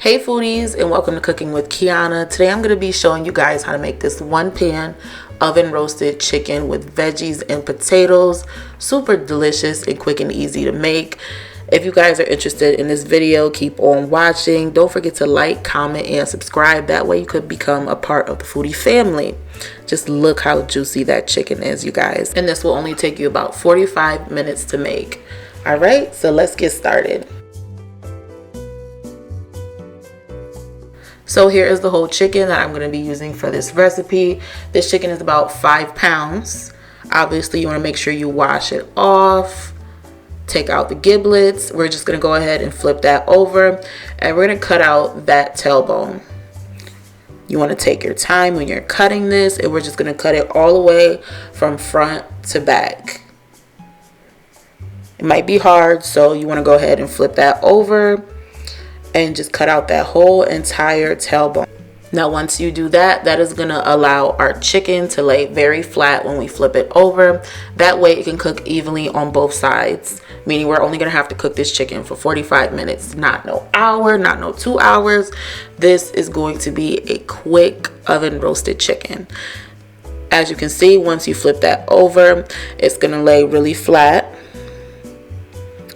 Hey foodies, and welcome to Cooking with Kiana. Today I'm going to be showing you guys how to make this one pan oven roasted chicken with veggies and potatoes. Super delicious and quick and easy to make. If you guys are interested in this video, keep on watching. Don't forget to like, comment, and subscribe. That way you could become a part of the foodie family. Just look how juicy that chicken is, you guys. And this will only take you about 45 minutes to make. Alright, so let's get started. So here is the whole chicken that I'm going to be using for this recipe. This chicken is about 5 pounds. Obviously, you want to make sure you wash it off. Take out the giblets. We're just going to go ahead and flip that over. And we're going to cut out that tailbone. You want to take your time when you're cutting this. And we're just going to cut it all the way from front to back. It might be hard, so you want to go ahead and flip that over. And just cut out that whole entire tailbone. Now once you do that, that is going to allow our chicken to lay very flat when we flip it over. That way it can cook evenly on both sides. Meaning we're only going to have to cook this chicken for 45 minutes. Not no hour, not no 2 hours. This is going to be a quick oven roasted chicken. As you can see, once you flip that over, it's going to lay really flat.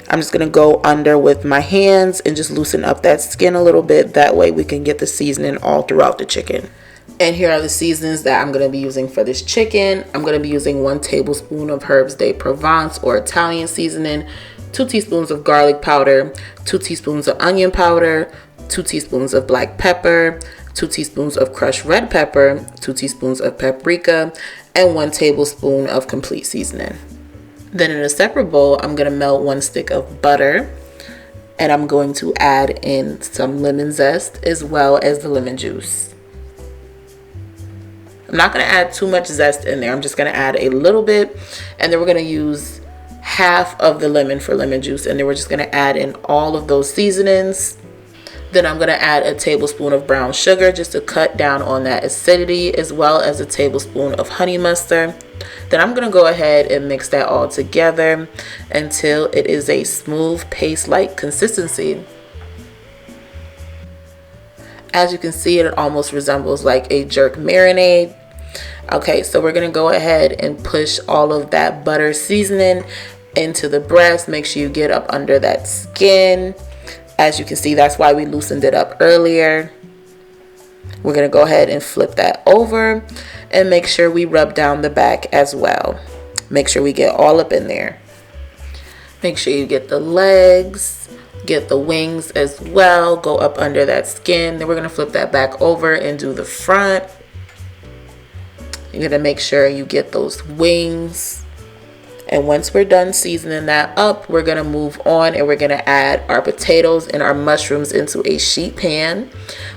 I'm just going to go under with my hands and just loosen up that skin a little bit. That way we can get the seasoning all throughout the chicken. And here are the seasonings that I'm going to be using for this chicken. I'm going to be using 1 tablespoon of herbs de Provence or Italian seasoning, 2 teaspoons of garlic powder, 2 teaspoons of onion powder, 2 teaspoons of black pepper, 2 teaspoons of crushed red pepper, 2 teaspoons of paprika, and 1 tablespoon of complete seasoning. Then in a separate bowl, I'm going to melt 1 stick of butter, and I'm going to add in some lemon zest as well as the lemon juice. I'm not going to add too much zest in there. I'm just going to add a little bit, and then we're going to use half of the lemon for lemon juice, and then we're just going to add in all of those seasonings. Then I'm going to add a tablespoon of brown sugar just to cut down on that acidity, as well as a tablespoon of honey mustard. Then I'm going to go ahead and mix that all together until it is a smooth paste-like consistency. As you can see, it almost resembles like a jerk marinade. Okay, so we're going to go ahead and push all of that butter seasoning into the breast. Make sure you get up under that skin. As you can see, that's why we loosened it up earlier. We're going to go ahead and flip that over and make sure we rub down the back as well. Make sure we get all up in there. Make sure you get the legs, get the wings as well. Go up under that skin. Then we're going to flip that back over and do the front. You're going to make sure you get those wings. And once we're done seasoning that up, we're going to move on and we're going to add our potatoes and our mushrooms into a sheet pan.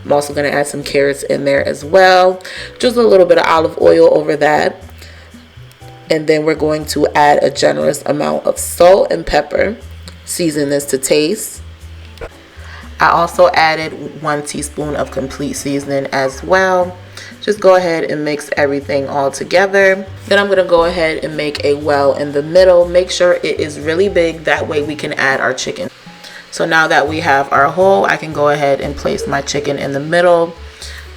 I'm also going to add some carrots in there as well. Just a little bit of olive oil over that. And then we're going to add a generous amount of salt and pepper. Season this to taste. I also added 1 teaspoon of complete seasoning as well. Just go ahead and mix everything all together. Then I'm going to go ahead and make a well in the middle. Make sure it is really big. That way we can add our chicken. So now that we have our hole, I can go ahead and place my chicken in the middle.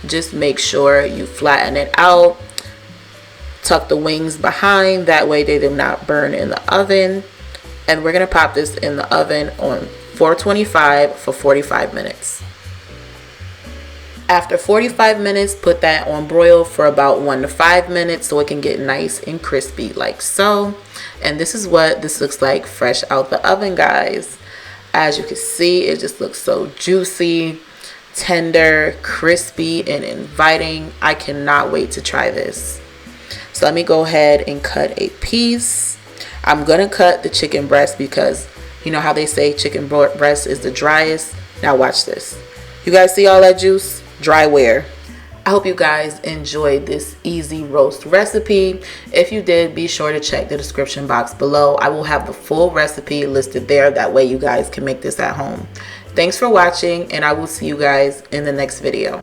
Just make sure you flatten it out. Tuck the wings behind. That way they do not burn in the oven. And we're going to pop this in the oven on 425 for 45 minutes. After 45 minutes, put that on broil for about 1 to 5 minutes so it can get nice and crispy like so. And this is what this looks like fresh out the oven, guys. As you can see, it just looks so juicy, tender, crispy, and inviting. I cannot wait to try this. So let me go ahead and cut a piece. I'm going to cut the chicken breast because you know how they say chicken breast is the driest. Now watch this. You guys see all that juice? Dry where? I hope you guys enjoyed this easy roast recipe. If you did, be sure to check the description box below. I will have the full recipe listed there. That way you guys can make this at home. Thanks for watching, and I will see you guys in the next video.